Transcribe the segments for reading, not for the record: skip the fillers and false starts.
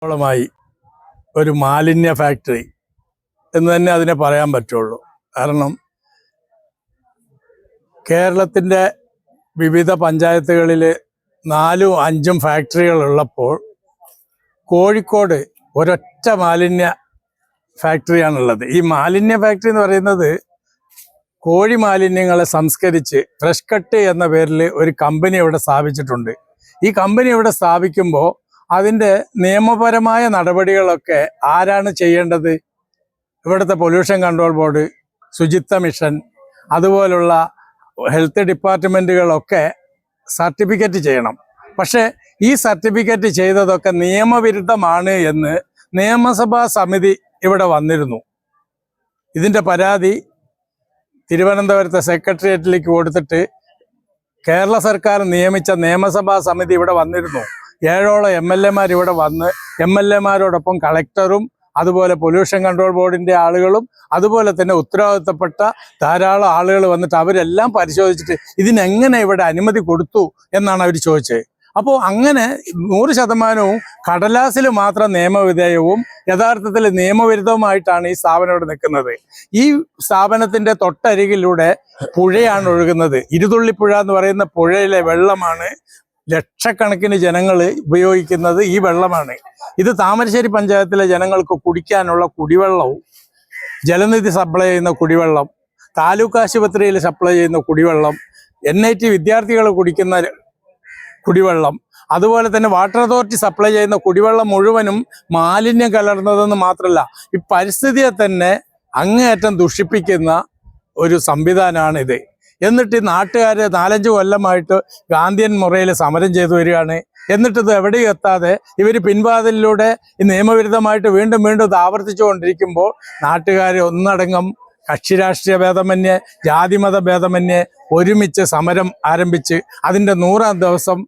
മായി ഒരു മാലിന്യ ഫാക്ടറി എന്ന് തന്നെ അതിനെ പറയാൻ പറ്റുള്ളൂ. കാരണം കേരളത്തിൻ്റെ വിവിധ പഞ്ചായത്തുകളിൽ 4-5 ഫാക്ടറികൾ ഉള്ളപ്പോൾ കോഴിക്കോട് ഒരൊറ്റ മാലിന്യ ഫാക്ടറിയാണുള്ളത്. ഈ മാലിന്യ ഫാക്ടറി എന്ന് പറയുന്നത് കോഴി മാലിന്യങ്ങളെ സംസ്കരിച്ച് ഫ്രഷ് കട്ട് എന്ന പേരിൽ ഒരു കമ്പനി ഇവിടെ സ്ഥാപിച്ചിട്ടുണ്ട്. ഈ കമ്പനി ഇവിടെ സ്ഥാപിക്കുമ്പോൾ അതിൻ്റെ നിയമപരമായ നടപടികളൊക്കെ ആരാണ് ചെയ്യേണ്ടത്? ഇവിടുത്തെ പൊല്യൂഷൻ കൺട്രോൾ ബോർഡ്, ശുചിത്വ മിഷൻ, അതുപോലുള്ള ഹെൽത്ത് ഡിപ്പാർട്ട്മെൻറ്റുകളൊക്കെ സർട്ടിഫിക്കറ്റ് ചെയ്യണം. പക്ഷേ ഈ സർട്ടിഫിക്കറ്റ് ചെയ്തതൊക്കെ നിയമവിരുദ്ധമാണ് എന്ന് നിയമസഭാ സമിതി ഇവിടെ വന്നിരുന്നു. ഇതിൻ്റെ പരാതി തിരുവനന്തപുരത്തെ സെക്രട്ടേറിയറ്റിലേക്ക് കൊടുത്തിട്ട് കേരള സർക്കാർ നിയമിച്ച നിയമസഭാ സമിതി ഇവിടെ വന്നിരുന്നു. 7ഓളം MLA ഇവിടെ വന്ന് MLA കളക്ടറും അതുപോലെ പൊല്യൂഷൻ കൺട്രോൾ ബോർഡിൻ്റെ ആളുകളും അതുപോലെ തന്നെ ഉത്തരവാദിത്തപ്പെട്ട ധാരാളം ആളുകൾ വന്നിട്ട് അവരെല്ലാം പരിശോധിച്ചിട്ട് ഇതിനെങ്ങനെ ഇവിടെ അനുമതി കൊടുത്തു എന്നാണ് അവർ ചോദിച്ചത്. അപ്പോൾ അങ്ങനെ 100% കടലാസിൽ മാത്രം നിയമവിധേയവും യഥാർത്ഥത്തിൽ നിയമവിരുദ്ധവുമായിട്ടാണ് ഈ സ്ഥാപനം ഇവിടെ നിൽക്കുന്നത്. ഈ സ്ഥാപനത്തിൻ്റെ തൊട്ടരികിലൂടെ പുഴയാണ് ഒഴുകുന്നത്. ഇരുതുള്ളിപ്പുഴ എന്ന് പറയുന്ന പുഴയിലെ വെള്ളമാണ് ലക്ഷക്കണക്കിന് ജനങ്ങൾ ഉപയോഗിക്കുന്നത്. ഈ വെള്ളമാണ്. ഇത് താമരശ്ശേരി പഞ്ചായത്തിലെ ജനങ്ങൾക്ക് കുടിക്കാനുള്ള കുടിവെള്ളവും, ജലനിധി സപ്ലൈ ചെയ്യുന്ന കുടിവെള്ളം, താലൂക്ക് ആശുപത്രിയിൽ സപ്ലൈ ചെയ്യുന്ന കുടിവെള്ളം, NIT വിദ്യാർത്ഥികൾ കുടിക്കുന്ന കുടിവെള്ളം, അതുപോലെ തന്നെ വാട്ടർ അതോറിറ്റി സപ്ലൈ ചെയ്യുന്ന കുടിവെള്ളം മുഴുവനും മാലിന്യം കലർന്നതെന്ന് മാത്രമല്ല ഈ പരിസ്ഥിതിയെ തന്നെ അങ്ങേയറ്റം ദുഷിപ്പിക്കുന്ന ഒരു സംവിധാനമാണിത്. എന്നിട്ട് നാട്ടുകാർ 4-5 കൊല്ലമായിട്ട് ഗാന്ധിയൻ മുറയിൽ സമരം ചെയ്തു വരികയാണ്. എന്നിട്ടിത് എവിടെയും എത്താതെ ഇവർ പിൻവാതിലിലൂടെ ഈ നിയമവിരുദ്ധമായിട്ട് വീണ്ടും വീണ്ടും ഇത് ആവർത്തിച്ചുകൊണ്ടിരിക്കുമ്പോൾ നാട്ടുകാർ ഒന്നടങ്കം കക്ഷി രാഷ്ട്രീയ ഭേദമന്യേ ജാതിമത ഭേദമന്യേ ഒരുമിച്ച് സമരം ആരംഭിച്ച് അതിൻ്റെ 100ാം ദിവസം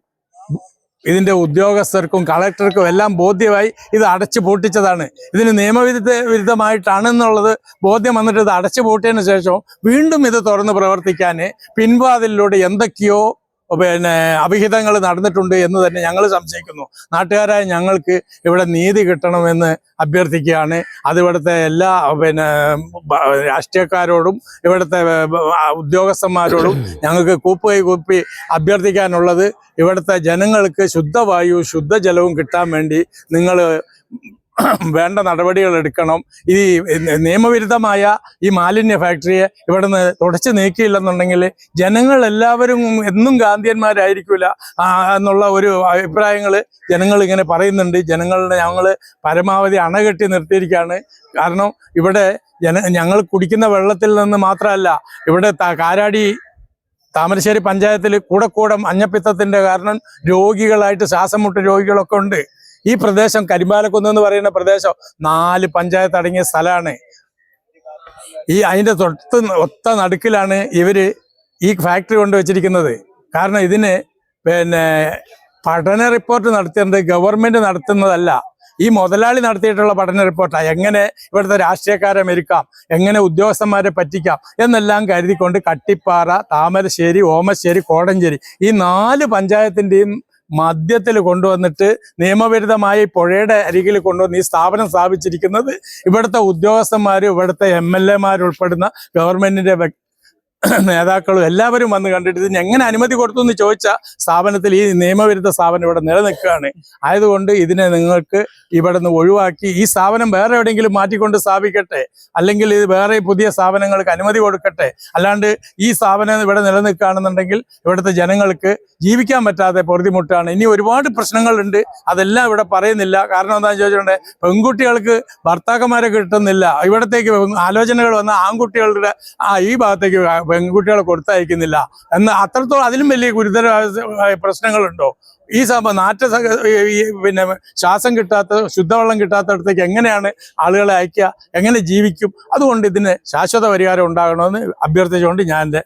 ഇതിൻ്റെ ഉദ്യോഗസ്ഥർക്കും കളക്ടർക്കും എല്ലാം ബോധ്യമായി ഇത് അടച്ചു പൂട്ടിച്ചതാണ്. ഇതിന് നിയമവിരുദ്ധമായിട്ടാണെന്നുള്ളത് ബോധ്യം വന്നിട്ട് ഇത് അടച്ചു പൂട്ടിയതിന് ശേഷം വീണ്ടും ഇത് തുറന്ന് പ്രവർത്തിക്കാൻ പിൻവാതിലിലൂടെ എന്തൊക്കെയോ അവിഹിതങ്ങൾ നടന്നിട്ടുണ്ട് എന്ന് തന്നെ ഞങ്ങൾ സംശയിക്കുന്നു. നാട്ടുകാരായ ഞങ്ങൾക്ക് ഇവിടെ നീതി കിട്ടണമെന്ന് അഭ്യർത്ഥിക്കുകയാണ്. അത് ഇവിടുത്തെ എല്ലാ രാഷ്ട്രീയക്കാരോടും ഇവിടുത്തെ ഉദ്യോഗസ്ഥന്മാരോടും ഞങ്ങൾക്ക് കൂപ്പി അഭ്യർത്ഥിക്കാനുള്ളത് ഇവിടുത്തെ ജനങ്ങൾക്ക് ശുദ്ധവായു ശുദ്ധജലവും കിട്ടാൻ വേണ്ടി നിങ്ങൾ വേണ്ട നടപടികൾ എടുക്കണം. ഈ നിയമവിരുദ്ധമായ ഈ മാലിന്യ ഫാക്ടറിയെ ഇവിടെ നിന്ന് തുടച്ചു നീക്കിയില്ലെന്നുണ്ടെങ്കിൽ ജനങ്ങൾ എല്ലാവരും എന്നും ഗാന്ധിയന്മാരായിരിക്കില്ല എന്നുള്ള ഒരു അഭിപ്രായങ്ങൾ ജനങ്ങൾ ഇങ്ങനെ പറയുന്നുണ്ട്. ഞങ്ങൾ പരമാവധി അണകെട്ടി നിർത്തിയിരിക്കുകയാണ്. കാരണം ഇവിടെ ഞങ്ങൾ കുടിക്കുന്ന വെള്ളത്തിൽ നിന്ന് മാത്രമല്ല ഇവിടെ കാരാടി താമരശ്ശേരി പഞ്ചായത്തിൽ കൂടെ മഞ്ഞപ്പിത്തത്തിൻ്റെ കാരണം രോഗികളായിട്ട് ശ്വാസം മുട്ട് രോഗികളൊക്കെ ഉണ്ട്. ഈ പ്രദേശം കരിമ്പാലക്കുന്ന് എന്ന് പറയുന്ന പ്രദേശം 4 പഞ്ചായത്ത് അടങ്ങിയ സ്ഥലമാണ്. അതിൻ്റെ ഒത്ത നടുക്കിലാണ് ഇവർ ഈ ഫാക്ടറി കൊണ്ടുവച്ചിരിക്കുന്നത്. കാരണം ഇതിന് പഠന റിപ്പോർട്ട് നടത്തേണ്ടത് ഗവൺമെൻറ് നടത്തുന്നതല്ല, ഈ മുതലാളി നടത്തിയിട്ടുള്ള പഠന റിപ്പോർട്ടാണ്. എങ്ങനെ ഇവിടുത്തെ രാഷ്ട്രീയക്കാരെ മെരുക്കാം, എങ്ങനെ ഉദ്യോഗസ്ഥന്മാരെ പറ്റിക്കാം എന്നെല്ലാം കരുതിക്കൊണ്ട് കട്ടിപ്പാറ, താമരശ്ശേരി, ഓമശ്ശേരി, കോടഞ്ചേരി ഈ 4 പഞ്ചായത്തിൻ്റെയും മധ്യത്തിൽ കൊണ്ടുവന്നിട്ട് നിയമവിരുദ്ധമായി പുഴയുടെ അരികിൽ കൊണ്ടുവന്ന് ഈ സ്ഥാപനം സ്ഥാപിച്ചിരിക്കുന്നത് ഇവിടുത്തെ ഉദ്യോഗസ്ഥന്മാരും ഇവിടുത്തെ MLA ഉൾപ്പെടുന്ന ഗവൺമെന്റിന്റെ നേതാക്കളും എല്ലാവരും വന്ന് കണ്ടിട്ട് ഇതിന് എങ്ങനെ അനുമതി കൊടുത്തു എന്ന് ചോദിച്ച സ്ഥാപനത്തിൽ ഈ നിയമവിരുദ്ധ സ്ഥാപനം ഇവിടെ നിലനിൽക്കുകയാണ്. ആയതുകൊണ്ട് ഇതിനെ നിങ്ങൾക്ക് ഇവിടെ നിന്ന് ഒഴിവാക്കി ഈ സ്ഥാപനം വേറെ എവിടെയെങ്കിലും മാറ്റിക്കൊണ്ട് സ്ഥാപിക്കട്ടെ, അല്ലെങ്കിൽ ഇത് വേറെ പുതിയ സ്ഥാപനങ്ങൾക്ക് അനുമതി കൊടുക്കട്ടെ. അല്ലാണ്ട് ഈ സ്ഥാപനം ഇവിടെ നിലനിൽക്കുകയാണെന്നുണ്ടെങ്കിൽ ഇവിടുത്തെ ജനങ്ങൾക്ക് ജീവിക്കാൻ പറ്റാതെ പൊറുതിമുട്ടാണ്. ഇനി ഒരുപാട് പ്രശ്നങ്ങളുണ്ട്, അതെല്ലാം ഇവിടെ പറയുന്നില്ല. കാരണം എന്താണെന്ന് ചോദിച്ചിട്ടുണ്ടെങ്കിൽ പെൺകുട്ടികൾക്ക് ഭർത്താക്കന്മാരെ കിട്ടുന്നില്ല. ഇവിടത്തേക്ക് ആലോചനകൾ വന്ന ആൺകുട്ടികളുടെ ഈ ഭാഗത്തേക്ക് പെൺകുട്ടികളെ കൊടുത്തയക്കുന്നില്ല എന്ന് അത്രത്തോളം അതിലും വലിയ ഗുരുതര പ്രശ്നങ്ങളുണ്ടോ? ഈ ശ്വാസം കിട്ടാത്ത ശുദ്ധവെള്ളം കിട്ടാത്തടത്തേക്ക് എങ്ങനെയാണ് ആളുകളെ അയക്കുക, എങ്ങനെ ജീവിക്കും? അതുകൊണ്ട് ഇതിന് ശാശ്വത പരിഹാരം ഉണ്ടാകണമെന്ന് അഭ്യർത്ഥിച്ചുകൊണ്ട് ഞാൻ എൻ്റെ